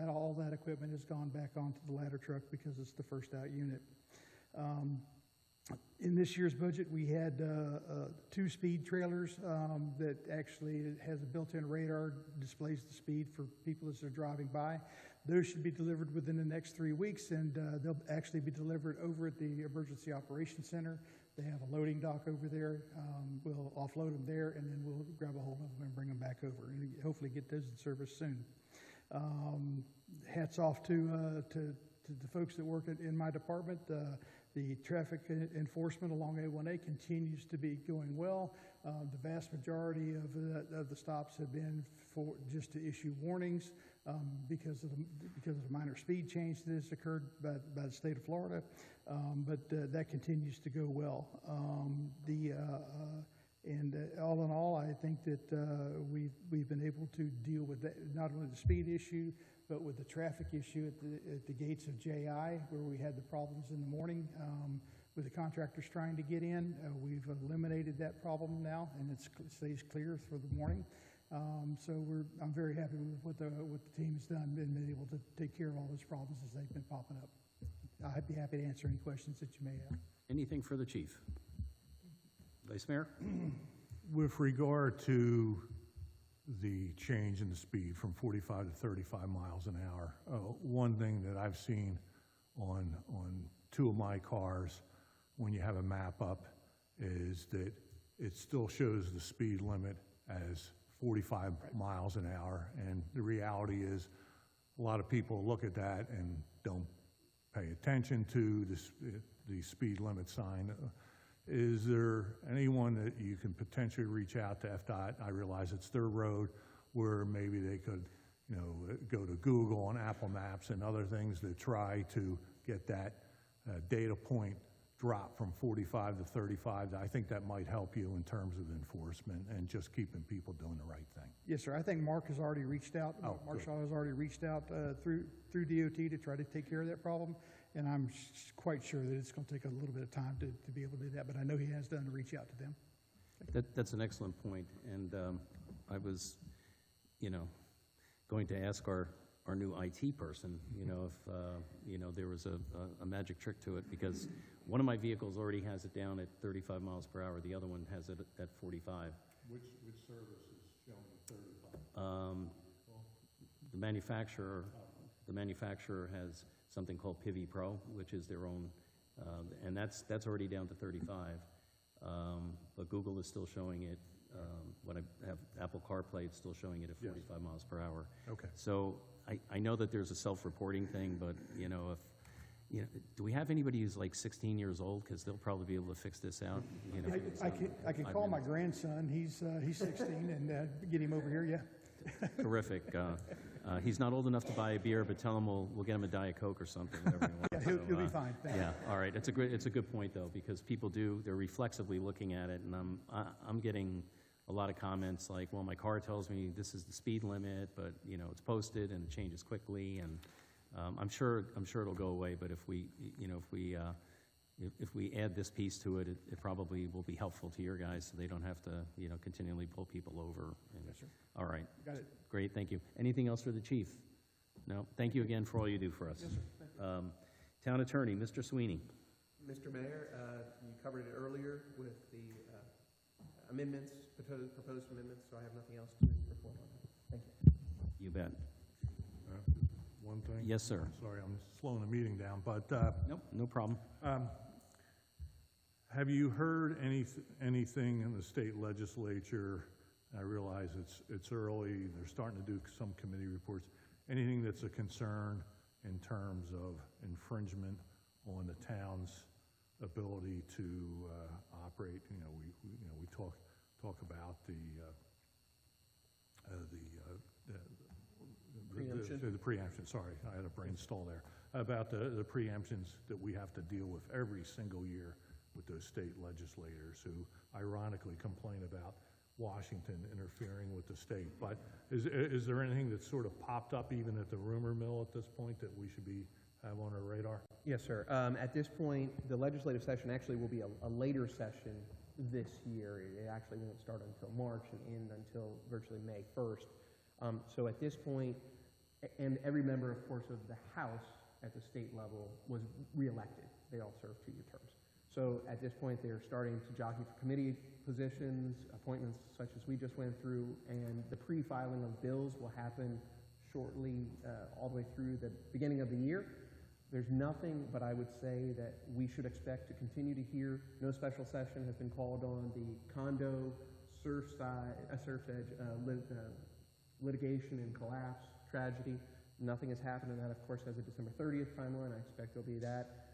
All that equipment has gone back onto the ladder truck because it's the first out unit. In this year's budget, we had 2 speed trailers that actually has a built-in radar, displays the speed for people as they're driving by. Those should be delivered within the next 3 weeks, and they'll actually be delivered over at the Emergency Operations Center. They have a loading dock over there. We'll offload them there, and then we'll grab a hold of them and bring them back over, and hopefully get those in service soon. Hats off to the folks that work in my department. The traffic enforcement along A1A continues to be going well. The vast majority of the stops have been for just to issue warnings because of the minor speed change that has occurred by the state of Florida. But that continues to go well. All in all, I think that we've been able to deal with that, not only the speed issue, but with the traffic issue at the gates of JI, where we had the problems in the morning with the contractors trying to get in. We've eliminated that problem now, and it stays clear for the morning. So I'm very happy with what the team's done and been able to take care of all those problems as they've been popping up. I'd be happy to answer any questions that you may have. Anything for the chief? Vice Mayor? With regard to the change in the speed from 45 to 35 miles an hour, one thing that I've seen on 2 of my cars when you have a map up is that it still shows the speed limit as 45 miles an hour, and the reality is a lot of people look at that and don't pay attention to the speed limit sign. Is there anyone that you can potentially reach out to FDOT? I realize it's their road, where maybe they could, go to Google and Apple Maps and other things to try to get that data point drop from 45 to 35. I think that might help you in terms of enforcement and just keeping people doing the right thing. Yes, sir. I think Mark has already reached out. Mark Shaw has already reached out through DOT to try to take care of that problem. And I'm quite sure that it's going to take a little bit of time to be able to do that, but I know he has done to reach out to them. That's an excellent point, and I was, going to ask our new IT person, if, there was a magic trick to it, because one of my vehicles already has it down at 35 miles per hour. The other one has it at 45. Which service is showing 35? The manufacturer has something called Pivi Pro, which is their own, and that's already down to 35. But Google is still showing it. When I have Apple CarPlay, it's still showing it at 45 miles per hour. Okay. So I know that there's a self-reporting thing, but if you know, do we have anybody who's like 16 years old? Because they'll probably be able to fix this out. You know, I can call my grandson, he's 16, and get him over here, yeah. Terrific. He's not old enough to buy a beer, but tell him we'll get him a Diet Coke or something. Whatever he Yeah, wants. he'll be fine, thank you. Yeah, all right. It's a good point, though, because people they're reflexively looking at it, and I'm getting a lot of comments like, well, my car tells me this is the speed limit, but, you know, it's posted and it changes quickly, and I'm sure it'll go away, but if we add this piece to it, it probably will be helpful to your guys, so they don't have to, you know, continually pull people over. Yes, sir. All right. Got it. Great, thank you. Anything else for the chief? No? Thank you again for all you do for us. Yes, sir. Thank you. Town Attorney, Mr. Sweeney. Mr. Mayor, you covered it earlier with the amendments, proposed amendments, so I have nothing else to report on that. Thank you. You bet. One thing? Yes, sir. Sorry, I'm slowing the meeting down, but Nope, no problem. have you heard anything in the state legislature? I realize it's early, they're starting to do some committee reports. Anything that's a concern in terms of infringement on the town's ability to operate? You know, we talk about the Preemption. The preemption, sorry, I had a brain stall there. About the preemptions that we have to deal with every single year with those state legislators who ironically complain about Washington interfering with the state. But is there anything that's sort of popped up even at the rumor mill at this point that we should have on our radar? Yes, sir. At this point, the legislative session actually will be a later session this year. It actually won't start until March and end until virtually May 1st. So at this point, and every member, of course, of the House at the state level was reelected. They all served 2-year terms. So at this point, they're starting to jockey for committee positions, appointments such as we just went through, and the pre-filing of bills will happen shortly all the way through the beginning of the year. There's nothing, but I would say that we should expect to continue to hear. No special session has been called on the condo, Surfside litigation and collapse tragedy. Nothing has happened, and that, of course, has a December 30th timeline. I expect there'll be that.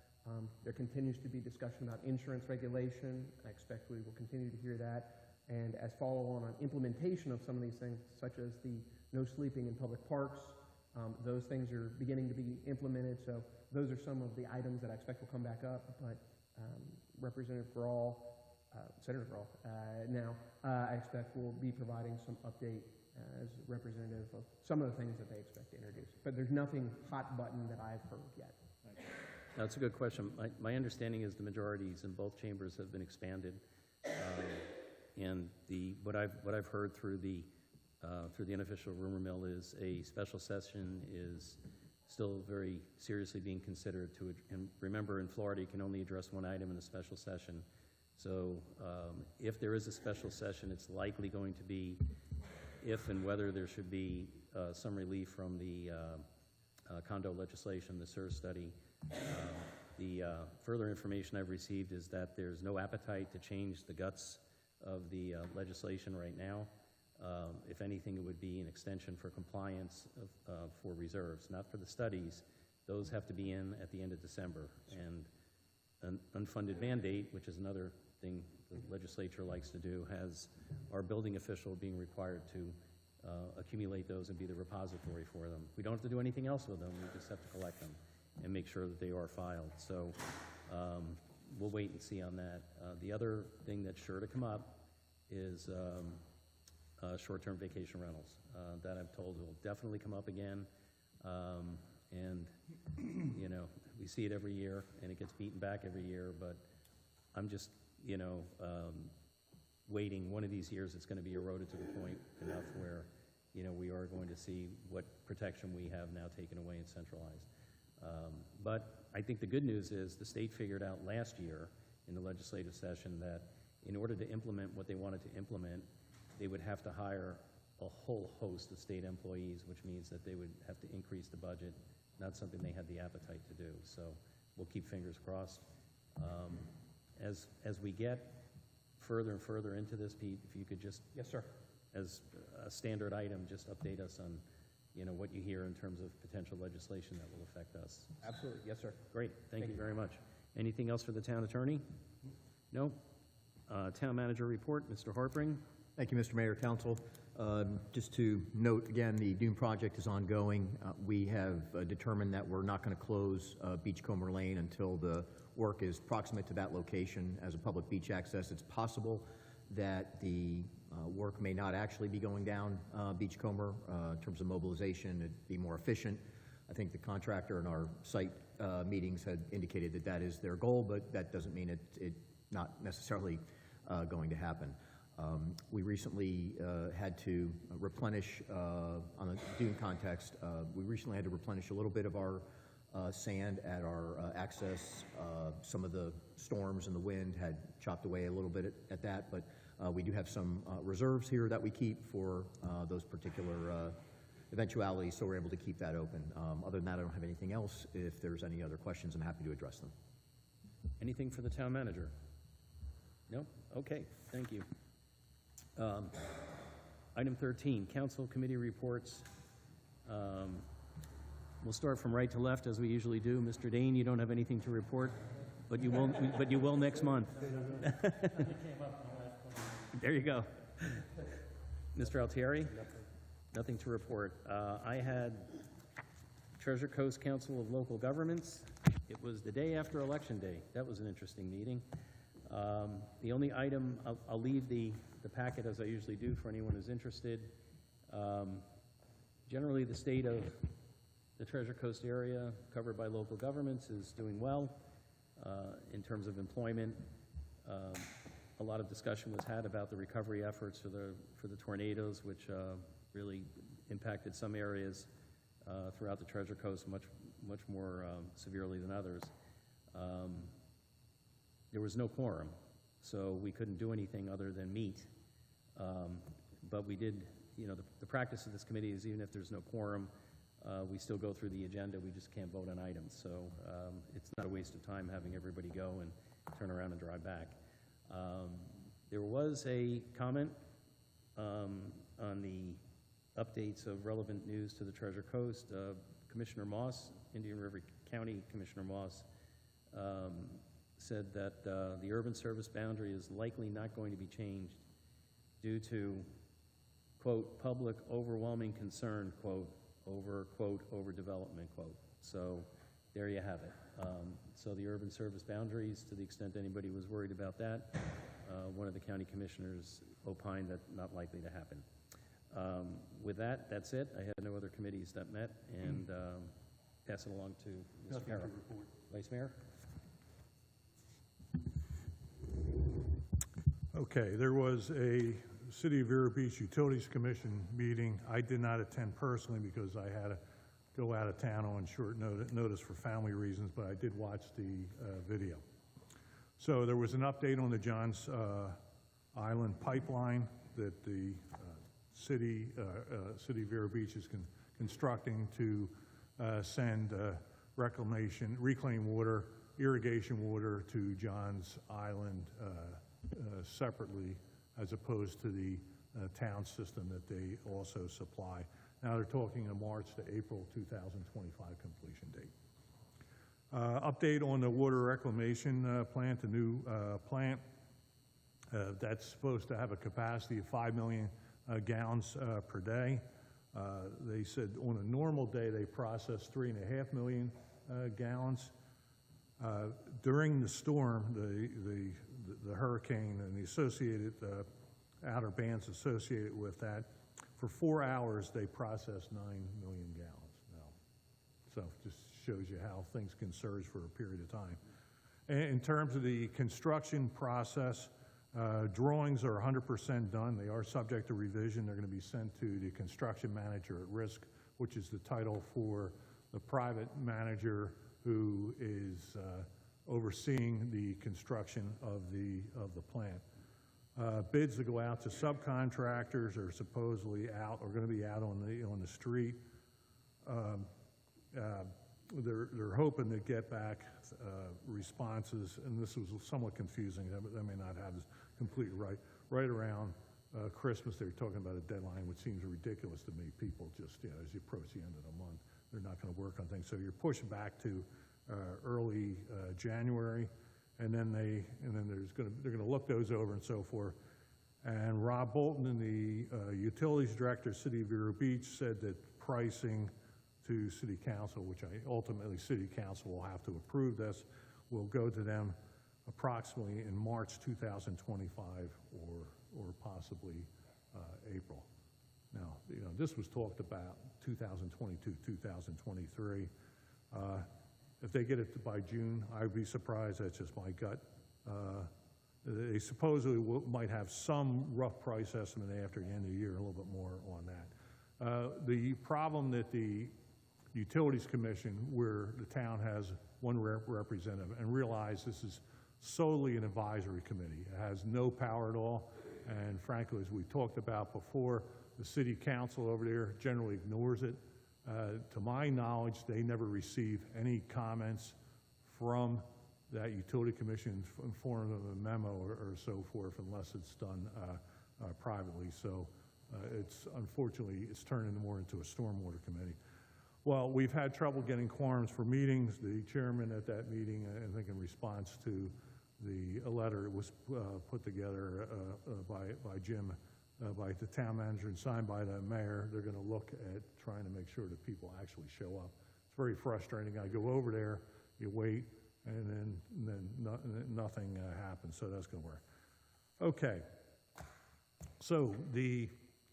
There continues to be discussion about insurance regulation. I expect we will continue to hear that. And as follow-on on implementation of some of these things, such as the no sleeping in public parks, those things are beginning to be implemented. So those are some of the items that I expect will come back up. But Representative Grawl, Senator Grawl, now I expect will be providing some update as representative of some of the things that they expect to introduce. But there's nothing hot button that I've heard yet. That's a good question. My understanding is the majorities in both chambers have been expanded, and what I've heard through the unofficial rumor mill is a special session is still very seriously being considered. And remember, in Florida, you can only address one item in a special session. So if there is a special session, it's likely going to be if and whether there should be some relief from the condo legislation, the SIR study. The further information I've received is that there's no appetite to change the guts of the legislation right now. If anything, it would be an extension for compliance for reserves, not for the studies. Those have to be in at the end of December. And an unfunded mandate, which is another thing the legislature likes to do, has our building official being required to accumulate those and be the repository for them. We don't have to do anything else with them. We just have to collect them and make sure that they are filed. So we'll wait and see on that. The other thing that's sure to come up is short-term vacation rentals. That I'm told will definitely come up again. And, you know, we see it every year, and it gets beaten back every year, but I'm just, you know, waiting. One of these years it's going to be eroded to the point enough where, you know, we are going to see what protection we have now taken away and centralized. But I think the good news is the state figured out last year in the legislative session that in order to implement what they wanted to implement, they would have to hire a whole host of state employees, which means that they would have to increase the budget, not something they had the appetite to do. So we'll keep fingers crossed. As we get further and further into this, Pete, if you could just, Yes, sir. as a standard item, just update us on what you hear in terms of potential legislation that will affect us. Absolutely, yes, sir. Great, thank you very much. Anything else for the town attorney? No? Town manager report, Mr. Harpring? Thank you, Mr. Mayor, Council. Just to note, again, the Dune project is ongoing. We have determined that we're not going to close Beachcomber Lane until the work is proximate to that location as a public beach access. It's possible that the work may not actually be going down Beachcomber in terms of mobilization. It'd be more efficient. I think the contractor in our site meetings had indicated that that is their goal, but that doesn't mean it's not necessarily going to happen. We recently had to replenish, on a dune context, we recently had to replenish a little bit of our sand at our access. Some of the storms and the wind had chopped away a little bit at that, but we do have some reserves here that we keep for those particular eventualities, so we're able to keep that open. Other than that, I don't have anything else. If there's any other questions, I'm happy to address them. Anything for the town manager? No? Okay, thank you. Item 13, council committee reports. We'll start from right to left as we usually do. Mr. Dane, you don't have anything to report, but you will next month. There you go. Mr. Altieri? Nothing to report. I had Treasure Coast Council of Local Governments. It was the day after Election Day. That was an interesting meeting. The only item, I'll leave the packet as I usually do for anyone who's interested. Generally, the state of the Treasure Coast area covered by local governments is doing well in terms of employment. A lot of discussion was had about the recovery efforts for the tornadoes, which really impacted some areas throughout the Treasure Coast much more severely than others. There was no quorum, so we couldn't do anything other than meet. But we did, the practice of this committee is even if there's no quorum, we still go through the agenda. We just can't vote on items. So it's not a waste of time having everybody go and turn around and drive back. There was a comment on the updates of relevant news to the Treasure Coast. Commissioner Moss, Indian River County Commissioner Moss, said that the urban service boundary is likely not going to be changed due to, quote, public overwhelming concern, quote, over development, quote. So there you have it. So the urban service boundaries, to the extent anybody was worried about that, one of the county commissioners opined that not likely to happen. With that, that's it. I had no other committees that met, and pass it along to Ms. Farrow. Vice Mayor? Okay, there was a City of Vero Beach Utilities Commission meeting. I did not attend personally because I had to go out of town on short notice for family reasons, but I did watch the video. So there was an update on the Johns Island pipeline that the City of Vero Beach is constructing to send reclaimed water, irrigation water to Johns Island separately, as opposed to the town system that they also supply. Now they're talking a March to April 2025 completion date. Update on the water reclamation plant, the new plant. That's supposed to have a capacity of 5 million gallons per day. They said on a normal day they process 3.5 million gallons. During the storm, the hurricane and the associated outer bands associated with that, for 4 hours they processed 9 million gallons now. So it just shows you how things can surge for a period of time. In terms of the construction process, drawings are 100% done. They are subject to revision. They're going to be sent to the construction manager at risk, which is the title for the private manager who is overseeing the construction of the plant. Bids that go out to subcontractors are supposedly out, or going to be out on the street. They're hoping to get back responses, and this was somewhat confusing. They may not have this completely right around Christmas, they were talking about a deadline, which seems ridiculous to me. People just, as you approach the end of the month, they're not going to work on things. So you're pushed back to early January, and then they're going to look those over and so forth. And Rob Bolton, the utilities director, City of Vero Beach, said that pricing to City Council, which ultimately City Council will have to approve this, will go to them approximately in March 2025 or possibly April. Now, this was talked about 2022, 2023. If they get it by June, I would be surprised. That's just my gut. They supposedly might have some rough price estimate after the end of the year, a little bit more on that. The problem that the Utilities Commission, where the town has one representative, and realize this is solely an advisory committee. It has no power at all, and frankly, as we talked about before, the City Council over there generally ignores it. To my knowledge, they never receive any comments from that Utility Commission in form of a memo or so forth, unless it's done privately. So unfortunately, it's turned more into a stormwater committee. Well, we've had trouble getting quorums for meetings. The chairman at that meeting, I think in response to the letter that was put together by Jim, by the town manager and signed by the mayor, they're going to look at trying to make sure that people actually show up. It's very frustrating. I go over there, you wait, and then nothing happens, so that's going to work. Okay, so the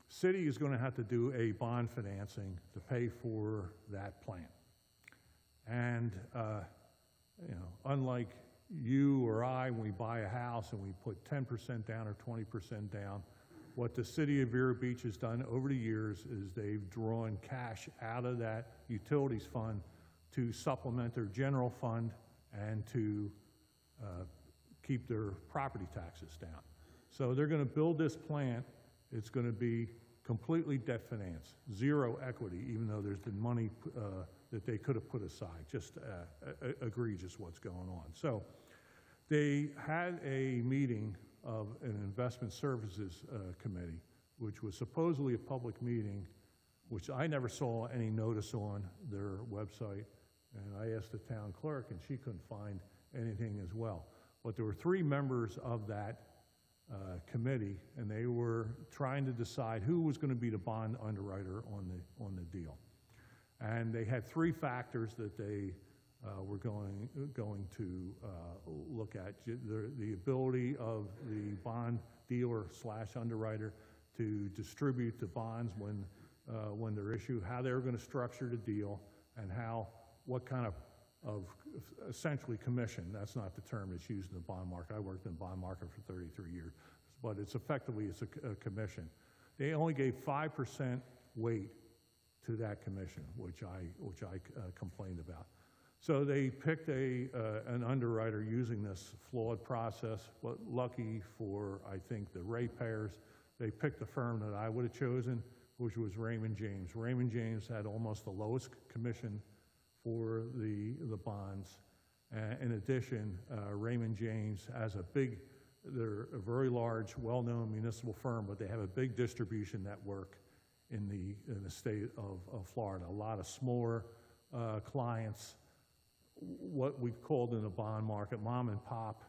city is going to have to do a bond financing to pay for that plant. And, unlike you or I, when we buy a house and we put 10% down or 20% down, what the City of Vero Beach has done over the years is they've drawn cash out of that utilities fund to supplement their general fund and to keep their property taxes down. So they're going to build this plant. It's going to be completely debt financed, zero equity, even though there's been money that they could have put aside. Just egregious what's going on. So they had a meeting of an investment services committee, which was supposedly a public meeting, which I never saw any notice on their website. And I asked the town clerk, and she couldn't find anything as well. But there were 3 members of that committee, and they were trying to decide who was going to be the bond underwriter on the deal. And they had 3 factors that they were going to look at: the ability of the bond dealer / underwriter to distribute the bonds when they're issued, how they were going to structure the deal, and what kind of essentially commission. That's not the term that's used in the bond market. I worked in the bond market for 33 years, but it's a commission. They only gave 5% weight to that commission, which I complained about. So they picked an underwriter using this flawed process, but lucky for, I think, the ratepayers, they picked the firm that I would have chosen, which was Raymond James. Raymond James had almost the lowest commission for the bonds. In addition, Raymond James has they're a very large, well-known municipal firm, but they have a big distribution network in the state of Florida. A lot of smaller clients, what we've called in the bond market mom and pop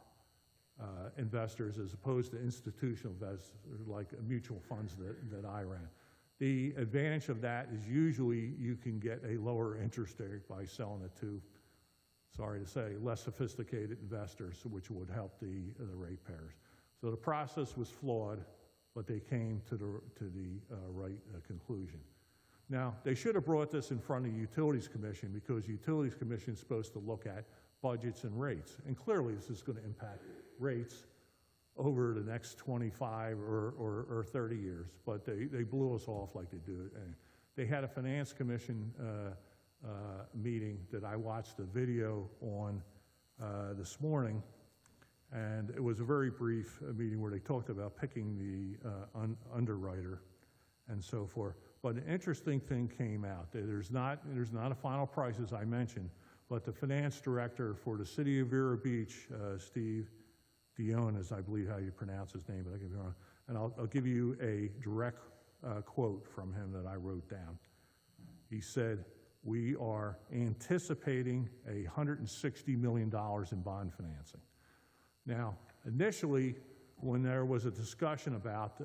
investors, as opposed to institutional investors like mutual funds that I ran. The advantage of that is usually you can get a lower interest rate by selling it to, sorry to say, less sophisticated investors, which would help the ratepayers. So the process was flawed, but they came to the right conclusion. Now, they should have brought this in front of the Utilities Commission, because the Utilities Commission is supposed to look at budgets and rates. And clearly, this is going to impact rates over the next 25 or 30 years. But they blew us off like they do. And they had a Finance Commission meeting that I watched the video on this morning. And it was a very brief meeting where they talked about picking the underwriter and so forth. But an interesting thing came out. There's not a final price, as I mentioned, but the finance director for the City of Vero Beach, Steve Dion, is I believe how you pronounce his name, but I could be wrong, And I'll give you a direct quote from him that I wrote down. He said, "We are anticipating $160 million in bond financing." Now, initially, when there was a discussion about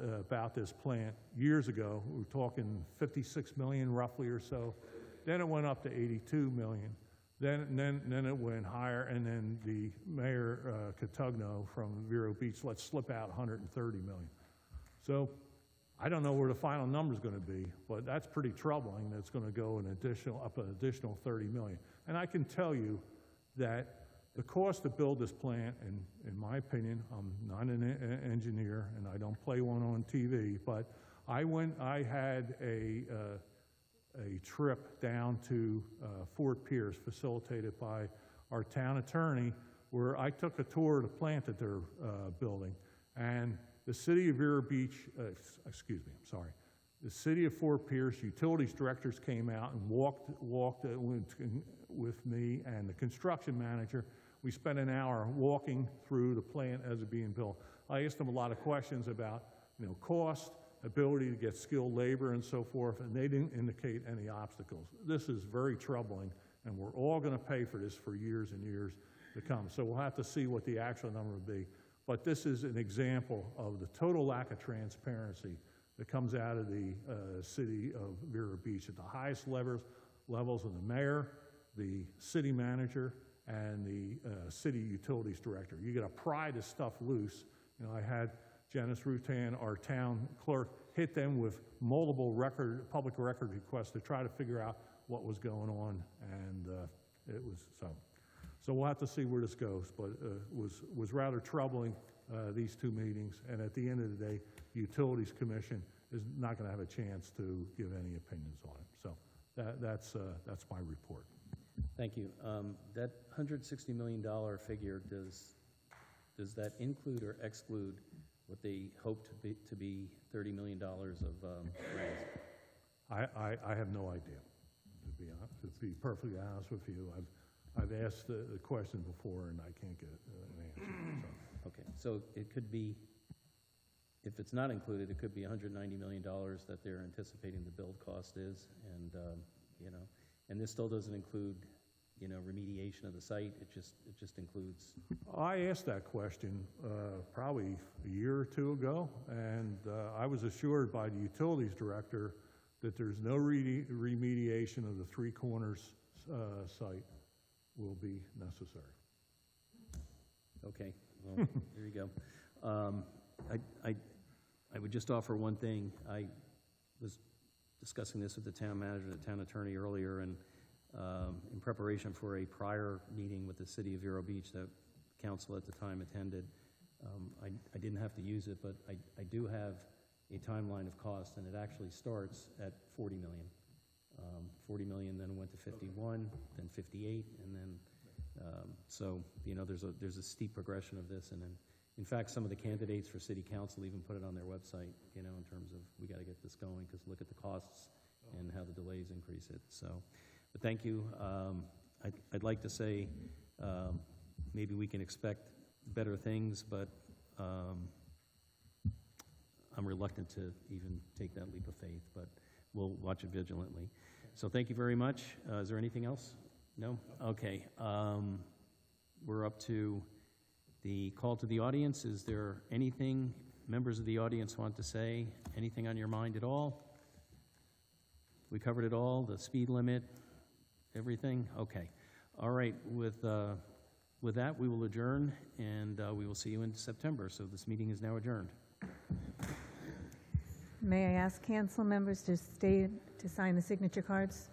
this plant years ago, we were talking 56 million roughly or so. Then it went up to 82 million. Then it went higher, and then the mayor, Cotugno from Vero Beach, let slip out 130 million. So I don't know where the final number is going to be, but that's pretty troubling. That's going to go an additional 30 million. And I can tell you that the cost to build this plant, and in my opinion, I'm not an engineer and I don't play one on TV, but I had a trip down to Fort Pierce, facilitated by our town attorney, where I took a tour of the plant that they're building. And the city of Vero Beach, the city of Fort Pierce utilities directors came out and walked with me and the construction manager. We spent an hour walking through the plant as it's being built. I asked them a lot of questions about, cost, ability to get skilled labor and so forth, and they didn't indicate any obstacles. This is very troubling, and we're all going to pay for this for years and years to come. So we'll have to see what the actual number will be. But this is an example of the total lack of transparency that comes out of the city of Vero Beach at the highest levels of the mayor, the city manager, and the city utilities director. You got to pry this stuff loose. I had Janice Rutan, our town clerk, hit them with multiple public record requests to try to figure out what was going on, and it was so. So we'll have to see where this goes, but it was rather troubling, these two meetings, and at the end of the day, the Utilities Commission is not going to have a chance to give any opinions on it. So that's my report. Thank you. That $160 million figure, does that include or exclude what they hope to be $30 million of grants? I have no idea, to be perfectly honest with you. I've asked the question before, and I can't get an answer. So. Okay, so it could be, if it's not included, it could be $190 million that they're anticipating the build cost is, and and this still doesn't include, remediation of the site. It just includes. I asked that question probably a year or two ago, and I was assured by the utilities director that there's no remediation of the Three Corners site will be necessary. Okay, well, there you go. I would just offer one thing. I was discussing this with the town manager and the town attorney earlier, and in preparation for a prior meeting with the city of Vero Beach that council at the time attended. I didn't have to use it, but I do have a timeline of cost, and it actually starts at 40 million. 40 million, then went to 51, then 58, and then, so, there's a steep progression of this, and then, in fact, some of the candidates for city council even put it on their website, in terms of, we got to get this going, because look at the costs and how the delays increase it, so. But thank you. I'd like to say, maybe we can expect better things, but I'm reluctant to even take that leap of faith, but we'll watch it vigilantly. So thank you very much. Is there anything else? No? Okay. We're up to the call to the audience. Is there anything members of the audience want to say? Anything on your mind at all? We covered it all, the speed limit, everything? Okay. All right. With that, we will adjourn, and we will see you in September. So this meeting is now adjourned. May I ask council members to stay to sign the signature cards?